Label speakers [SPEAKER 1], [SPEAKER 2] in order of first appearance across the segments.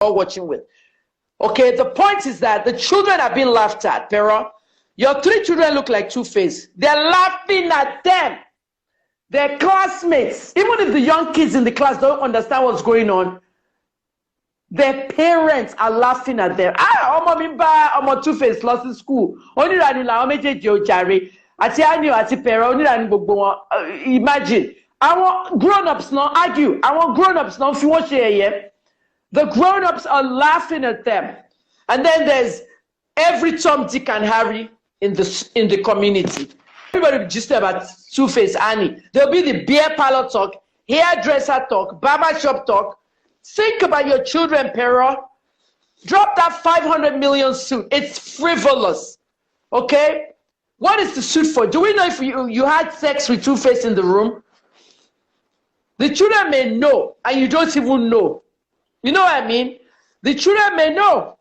[SPEAKER 1] all watching with. Okay, the point is that the children are being laughed at, Pero. Your 3 children look like Tuface. They're laughing at them. Their classmates, even if the young kids in the class don't understand what's going on, their parents are laughing at them. Ah, ọmọ mi bá ọmọ Tuface lọ sí school. Onírànú làwọn méjèèjì ò jàre. Àti Anio àti Pero onírànú gbogbo wọn. Imagine. Àwọn grown-ups not argue. Àwọn grown-ups not fi wọ́n ṣe ẹ̀yẹ. The grown-ups are laughing at them. And then there's every Tom, Dick, and Harry in the community. Everybody just about Tuface, Annie. There'll be the beer parlor talk, hairdresser talk, barber shop talk. Think about your children, Pero. Drop that 500 million suit. It's frivolous. Okay? What is the suit for? Do we know if you had sex with Tuface in the room? The children may know, and you don't even know. You know what I mean? The children may know.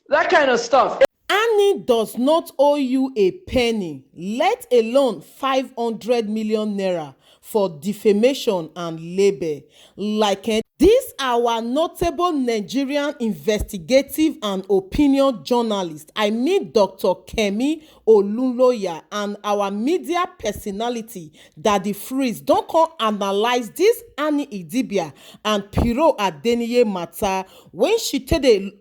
[SPEAKER 1] That kind of stuff.
[SPEAKER 2] Annie does not owe you a penny, let alone 500 million naira for defamation and labor. Like this, our notable Nigerian investigative and opinion journalist, I mean Dr. Kemi OLUNLOYO, and our media personality, Daddy Freeze, don't come analyze this Annie IDIBIA and ADENIYI matter when she take a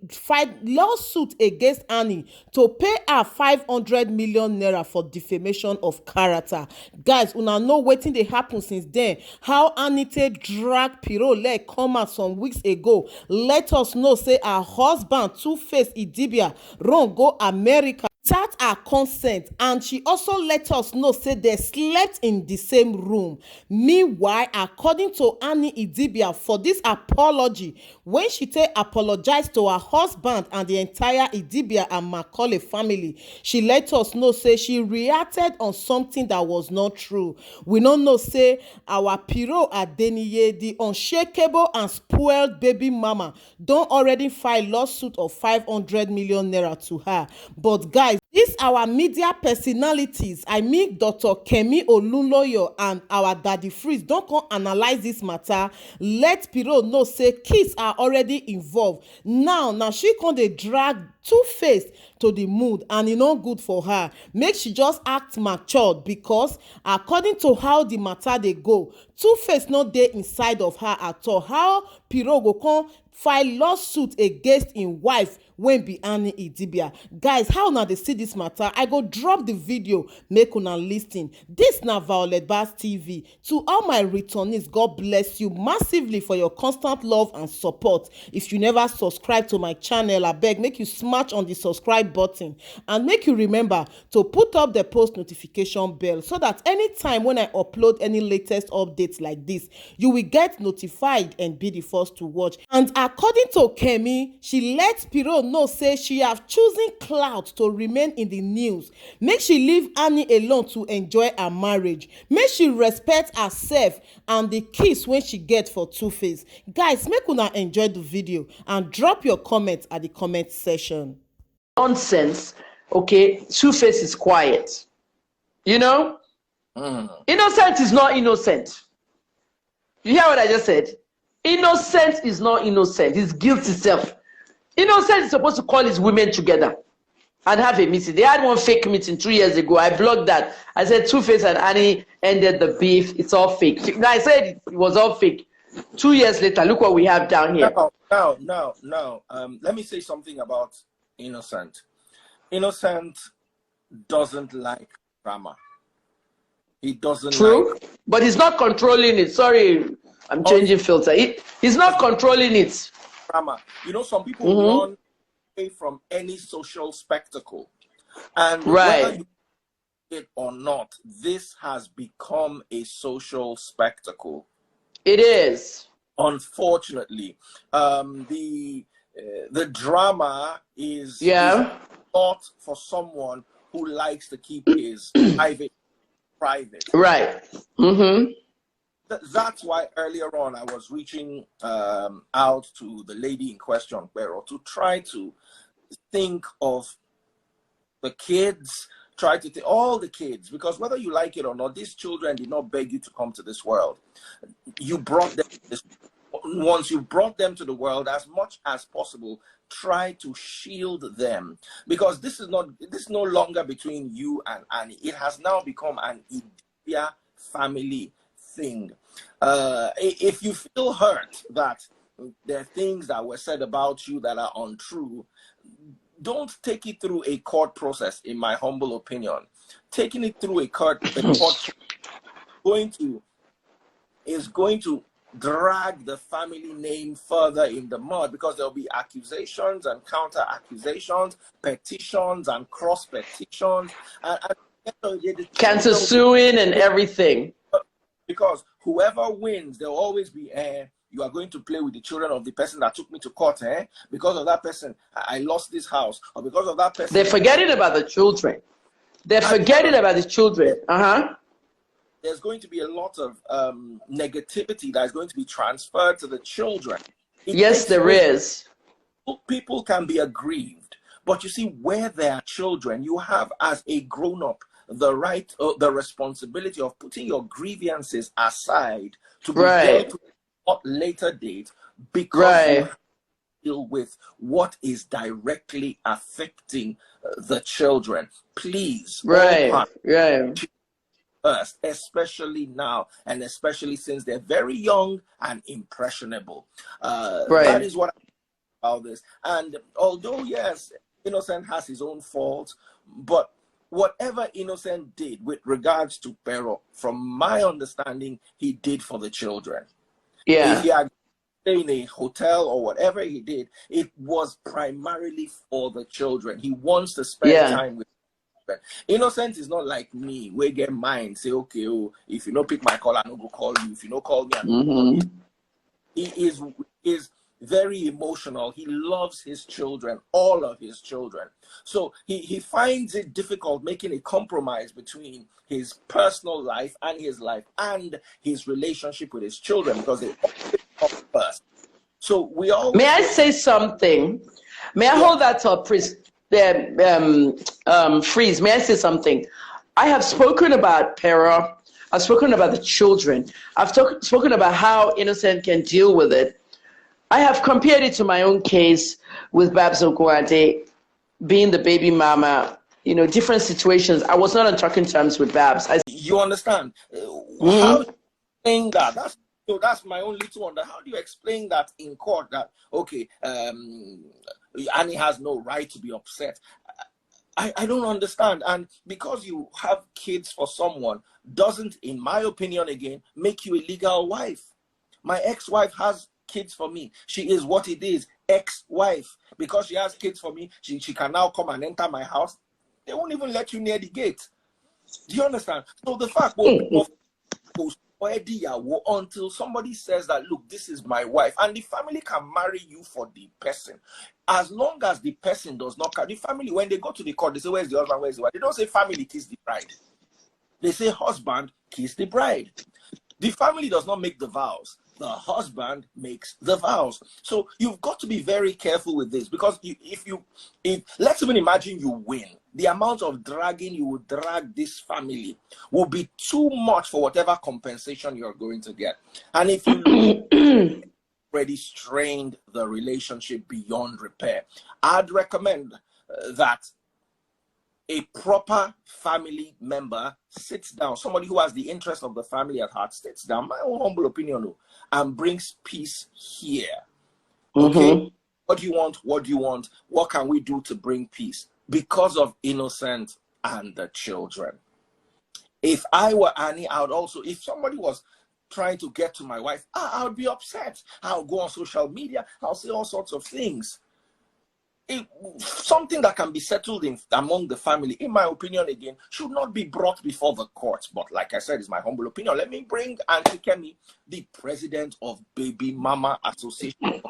[SPEAKER 2] lawsuit against Annie to pay her 500 million naira for defamation of character. Guys, una know wetin dey happen since then. How Annie take drag leg come out some weeks ago. Let us know say her husband Tuface IDIBIA run go America without her consent, and she also let us know say they slept in the same room. Meanwhile, according to Annie IDIBIA, for this apology, when she take apologize to her husband and the entire IDIBIA and Macaulay family, she let us know say she reacted on something that was not true. We don't know say our ADENIYI, the unshakable and spoiled baby mama, don't already file lawsuit of 500 million naira to her. But guys, these our media personalities, I mean Dr. Kemi OLUNLOYO and our Daddy Freeze, don't come analyze this matter. Let Piro know say kids are already involved. Now she come dey drag Tuface to the mood, and it's not good for her. Make she just act matured, because according to how the matter they go, Tuface not there inside of her at all. How Piro go come file lawsuit against him wife when be Annie IDIBIA? Guys, how now they see this matter? I go drop the video, make una listen. This na Violet Bass TV. To all my returnees, God bless you massively for your constant love and support. If you never subscribe to my channel, I beg make you smash on the subscribe button, and make you remember to put up the post notification bell, so that anytime when I upload any latest updates like this, you will get notified and be the first to watch. And according to Kemi, she let Piro know say she have chosen clout to remain in the news. Make she leave Annie alone to enjoy her marriage. Make she respect herself and the kiss when she get for Tuface. Guys, make una enjoy the video and drop your comments at the comment section.
[SPEAKER 1] Nonsense. Okay, Tuface is quiet. You know? Innocent is not innocent. You hear what I just said? Innocent is not innocent. It's guilt itself. Innocent is supposed to call his women together and have a meeting. They had one fake meeting 2 years ago. I blocked that. I said Tuface and Annie ended the beef. It's all fake. Now I said it was all fake. 2 years later, look what we have down here.
[SPEAKER 3] No. Let me say something about Innocent. Innocent doesn't like drama. He doesn't.
[SPEAKER 1] True,
[SPEAKER 3] like...
[SPEAKER 1] but he's not controlling it. Sorry, I'm changing filter. He's not controlling it.
[SPEAKER 3] Drama. You know, some people run away from any social spectacle, and whether you like it or not, this has become a social spectacle.
[SPEAKER 1] It is.
[SPEAKER 3] Unfortunately, the drama is thought for someone who likes to keep his private.
[SPEAKER 1] Right.
[SPEAKER 3] That's why earlier on I was reaching out to the lady in question, Pero, to try to think of the kids, try to think all the kids, because whether you like it or not, these children did not beg you to come to this world. You brought them to this. once you've brought them to the world, as much as possible, try to shield them, because this is no longer between you and Annie. It has now become an IDIBIA family thing. If you feel hurt that there are things that were said about you that are untrue, don't take it through a court process, in my humble opinion. Taking it through a court is going to drag the family name further in the mud, because there'll be accusations and counter accusations, petitions and cross petitions, and
[SPEAKER 1] cancer suing and everything.
[SPEAKER 3] Because whoever wins, there'll always be you are going to play with the children of the person that took me to court, because of that person I lost this house, or because of that person.
[SPEAKER 1] They're forgetting about the children. They're forgetting about the children.
[SPEAKER 3] There's going to be a lot of negativity that is going to be transferred to the children.
[SPEAKER 1] Yes, there is.
[SPEAKER 3] People can be aggrieved, but you see, where there are children, you have, as a grown-up, the right, the responsibility of putting your grievances aside to be dealt with at a later date, because you deal with what is directly affecting the children. Please, first, especially now, and especially since they're very young and impressionable. That is what I think about this. And although, yes, Innocent has his own faults, but whatever Innocent did with regards to Pero, from my understanding, he did for the children. If he had stayed in a hotel or whatever he did, it was primarily for the children. He wants to spend time with them. Innocent is not like me. We get mine. Say, okay, if you don't pick my call, I don't go call you. If you don't call me, I don't call you. He is very emotional. He loves his children, all of his children. So he finds it difficult making a compromise between his personal life and his relationship with his children, because they always come first. So we all.
[SPEAKER 1] May I say something? May I hold that up, Freeze? May I say something? I have spoken about Pero. I've spoken about the children. I've spoken about how Innocent can deal with it. I have compared it to my own case with Babs Oguade being the baby mama. You know, different situations. I was not on talking terms with Babs.
[SPEAKER 3] You understand? How do you explain that? That's my only two wonder. How do you explain that in court? That okay, Annie has no right to be upset. I don't understand. And because you have kids for someone doesn't, in my opinion, again, make you a legal wife. My ex-wife has kids for me. She is what it is, ex-wife. Because she has kids for me, she can now come and enter my house. They won't even let you near the gate. Do you understand? So the fact until somebody says that, look, this is my wife, and the family can marry you for the person, as long as the person does not. The family, when they go to the court, they say, where's the husband, where's the wife? They don't say family kiss the bride. They say husband kiss the bride. The family does not make the vows. The husband makes the vows. So you've got to be very careful with this, because if let's even imagine you win, the amount of dragging you will drag this family will be too much for whatever compensation you're going to get. And if you already strained the relationship beyond repair, I'd recommend that a proper family member sits down, somebody who has the interest of the family at heart sits down, my own humble opinion, and brings peace here. Okay? What do you want? What do you want? What can we do to bring peace? Because of Innocent and the children. If I were Annie, I would also, if somebody was trying to get to my wife, I would be upset. I'll go on social media. I'll say all sorts of things. Something that can be settled among the family, in my opinion, again, should not be brought before the courts. But like I said, it's my humble opinion. Let me bring Auntie Kemi, the president of Baby Mama Association.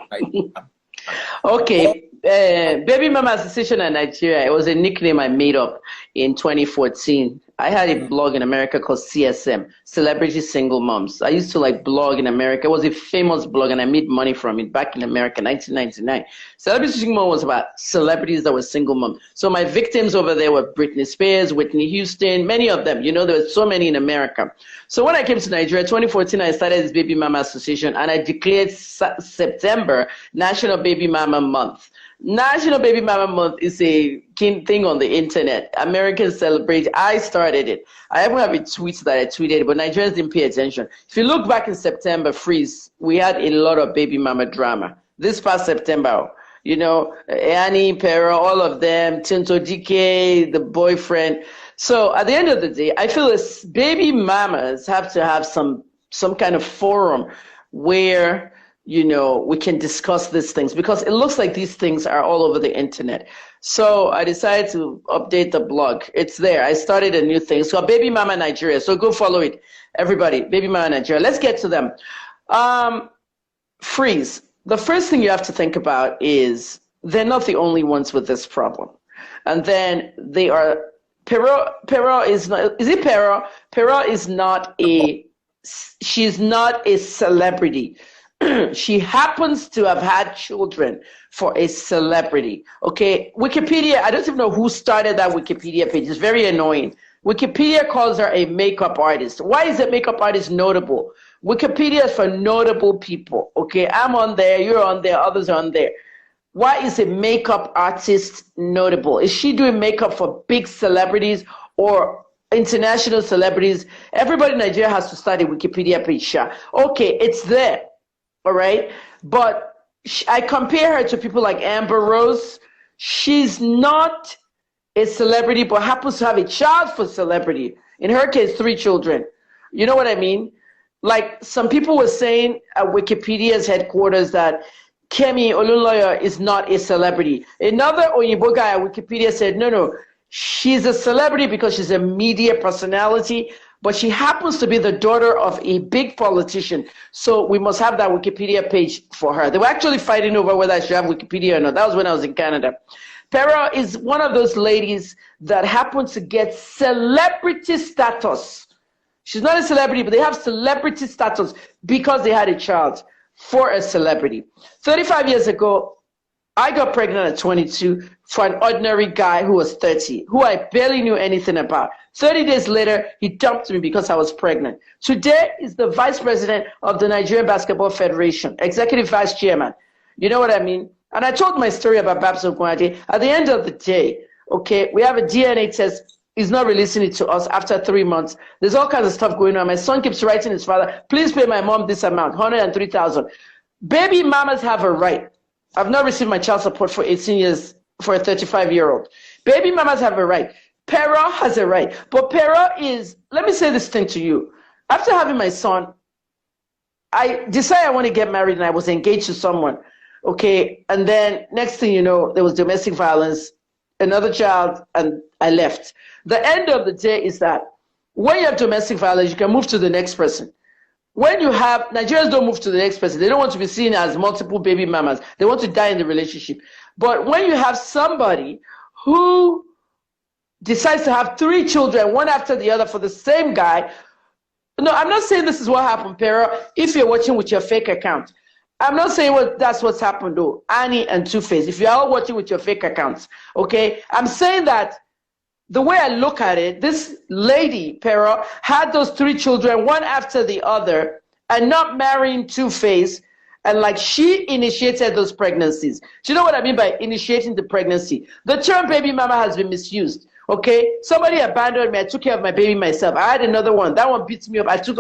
[SPEAKER 1] Okay, Baby Mama Association in Nigeria, it was a nickname I made up in 2014. I had a blog in America called CSM, Celebrity Single Moms. I used to like blog in America. It was a famous blog, and I made money from it back in America, 1999. Celebrity Single Mom was about celebrities that were single moms. So my victims over there were Britney Spears, Whitney Houston, many of them. You know, there were so many in America. So when I came to Nigeria, 2014, I started this Baby Mama Association, and I declared September National Baby Mama Month. National Baby Mama Month is a key thing on the internet. Americans celebrate. I started it. I even have a tweet that I tweeted, but Nigerians didn't pay attention. If you look back in September, freeze, we had a lot of baby mama drama. This past September, you know, Annie, Pero, all of them, Tinto DK, the boyfriend. So at the end of the day, I feel as baby mamas have to have some kind of forum where, you know, we can discuss these things, because it looks like these things are all over the internet. So I decided to update the blog. It's there. I started a new thing. It's called Baby Mama Nigeria. So go follow it, everybody. Baby Mama Nigeria. Let's get to them. Freeze. The first thing you have to think about is they're not the only ones with this problem. And then they are, Pero is not, is it Pero? Pero is not she's not a celebrity. She happens to have had children for a celebrity. Okay, Wikipedia, I don't even know who started that Wikipedia page. It's very annoying. Wikipedia calls her a makeup artist. Why is a makeup artist notable? Wikipedia is for notable people. Okay, I'm on there, you're on there, others are on there. Why is a makeup artist notable? Is she doing makeup for big celebrities or international celebrities? Everybody in Nigeria has to start a Wikipedia page. Okay, it's there. All right, but I compare her to people like Amber Rose. She's not a celebrity, but happens to have a child for celebrity. In her case, 3 children. You know what I mean? Like some people were saying at Wikipedia's headquarters that Kemi OLUNLOYO is not a celebrity. Another Oyibo guy at Wikipedia said, no, she's a celebrity because she's a media personality, but she happens to be the daughter of a big politician. So we must have that Wikipedia page for her. They were actually fighting over whether I should have Wikipedia or not. That was when I was in Canada. Pero is one of those ladies that happens to get celebrity status. She's not a celebrity, but they have celebrity status because they had a child for a celebrity. 35 years ago, I got pregnant at 22 for an ordinary guy who was 30, who I barely knew anything about. 30 days later, he dumped me because I was pregnant. Today is the vice president of the Nigerian Basketball Federation, executive vice chairman. You know what I mean? And I told my story about Babs Ogunade. At the end of the day, okay, we have a DNA test. He's not releasing it to us after 3 months. There's all kinds of stuff going on. My son keeps writing his father, please pay my mom this amount, 103,000. Baby mamas have a right. I've not received my child support for 18 years for a 35-year-old. Baby mamas have a right. Pero has a right. But Pero is, let me say this thing to you. After having my son, I decided I want to get married, and I was engaged to someone. Okay, and then next thing you know, there was domestic violence, another child, and I left. The end of the day is that when you have domestic violence, you can move to the next person. When you have, Nigerians don't move to the next person. They don't want to be seen as multiple baby mamas. They want to die in the relationship. But when you have somebody who decides to have 3 children, one after the other for the same guy, no, I'm not saying this is what happened, Pero, if you're watching with your fake account. I'm not saying that's what's happened, though, Annie and Tuface, if you're all watching with your fake accounts, okay? I'm saying that the way I look at it, this lady, Pero, had those 3 children, one after the other, and not marrying Tuface, and like she initiated those pregnancies. Do you know what I mean by initiating the pregnancy? The term baby mama has been misused, okay? Somebody abandoned me, I took care of my baby myself. I had another one, that one beats me up, I took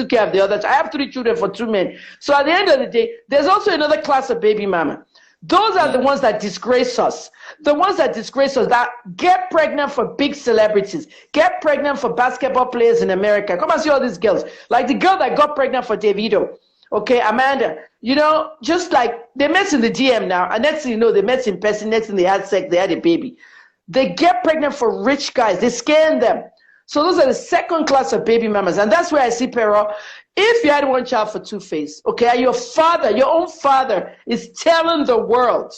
[SPEAKER 1] care of the other. I have 3 children for 2 men. So at the end of the day, there's also another class of baby mama. Those are the ones that disgrace us. The ones that disgrace us, that get pregnant for big celebrities, get pregnant for basketball players in America. Come and see all these girls. Like the girl that got pregnant for Davido, okay, Amanda. You know, just like they met in the DM now, and next thing you know, they met in person, next thing they had sex, they had a baby. They get pregnant for rich guys. They scam them. So those are the second class of baby mamas. And that's where I see Pero. If you had one child for Tuface, okay, and your father, your own father, is telling the world,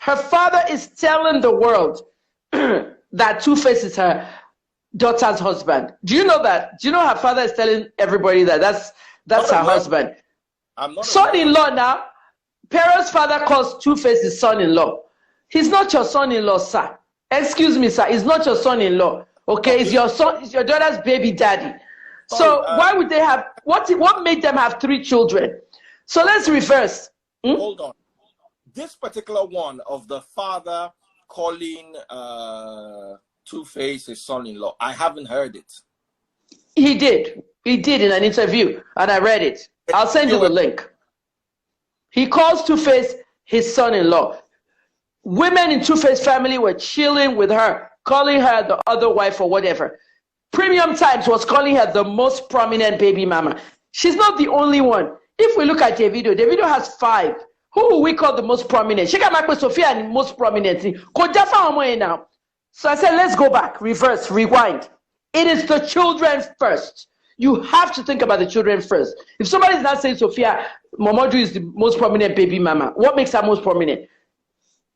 [SPEAKER 1] her father is telling the world that Tuface is her daughter's husband. Do you know that? Do you know her father is telling everybody that that's her husband?
[SPEAKER 3] I'm not
[SPEAKER 1] son-in-law now. Pero's father calls Tuface his son-in-law. He's not your son-in-law, sir. Excuse me, sir. He's not your son-in-law. Okay, it's your son. It's your daughter's baby daddy. So why would they have what made them have 3 children? So let's reverse.
[SPEAKER 3] Hold on. This particular one of the father calling Tuface his son-in-law, I haven't heard it.
[SPEAKER 1] He did in an interview, and I read it. I'll send you the link. He calls Tuface his son-in-law. Women in Tuface's family were chilling with her, calling her the other wife or whatever. Premium Times was calling her the most prominent baby mama. She's not the only one. If we look at Davido has 5. Who will we call the most prominent? She got back with Sophia and the most prominent. Now. So I said, let's go back, reverse, rewind. It is the children first. You have to think about the children first. If somebody is not saying Sophia Momodu is the most prominent baby mama, what makes her most prominent?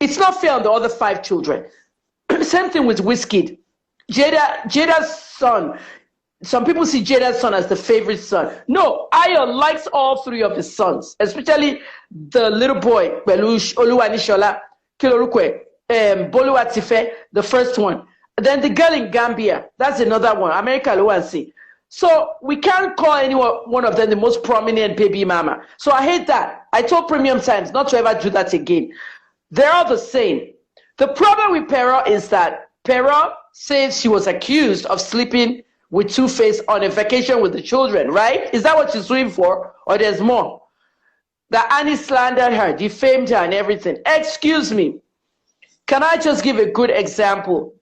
[SPEAKER 1] It's not fair on the other 5 children. Same thing with Wizkid. Jada's son. Some people see Jada's son as the favorite son. No, Ayo likes all 3 of his sons, especially the little boy, Belush, Oluwanishola, Kilorukwe, Boluwatife, the first one. Then the girl in Gambia, that's another one, America Luansi. So we can't call any one of them the most prominent baby mama. So I hate that. I told Premium Times not to ever do that again. They're all the same. The problem with Pero is that Pero says she was accused of sleeping with Tuface on a vacation with the children, right? Is that what she's suing for? Or there's more? That Annie slandered her, defamed her and everything. Excuse me. Can I just give a good example?